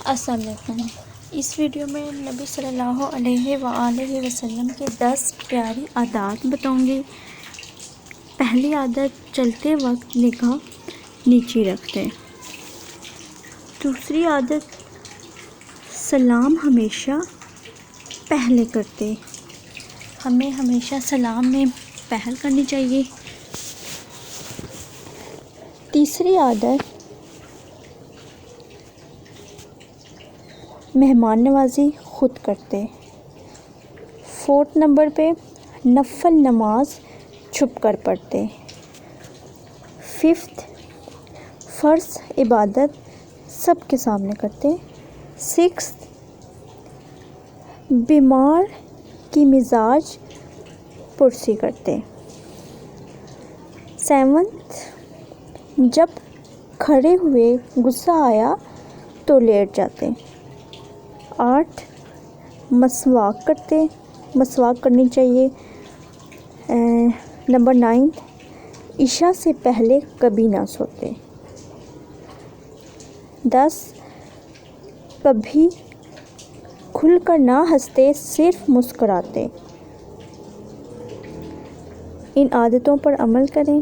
السلام علیکم۔ اس ویڈیو میں نبی صلی اللہ علیہ وآلہ وسلم کے 10 پیاری عادات بتاؤں گی۔ پہلی عادت، چلتے وقت نگاہ نیچی رکھتے۔ دوسری عادت، سلام ہمیشہ پہلے کرتے، ہمیں ہمیشہ سلام میں پہل کرنی چاہیے۔ تیسری عادت، مہمان نوازی خود کرتے۔ 4 نمبر پہ، نفل نماز چھپ کر پڑھتے۔ 5، فرض عبادت سب کے سامنے کرتے۔ 6، بیمار کی مزاج پرسی کرتے۔ 7، جب کھڑے ہوئے غصہ آیا تو لیٹ جاتے۔ 8، مسواک کرنی چاہیے۔ نمبر 9، عشاء سے پہلے کبھی نہ سوتے۔ 10، کبھی کھل کر نہ ہنستے، صرف مسکراتے۔ ان عادتوں پر عمل کریں۔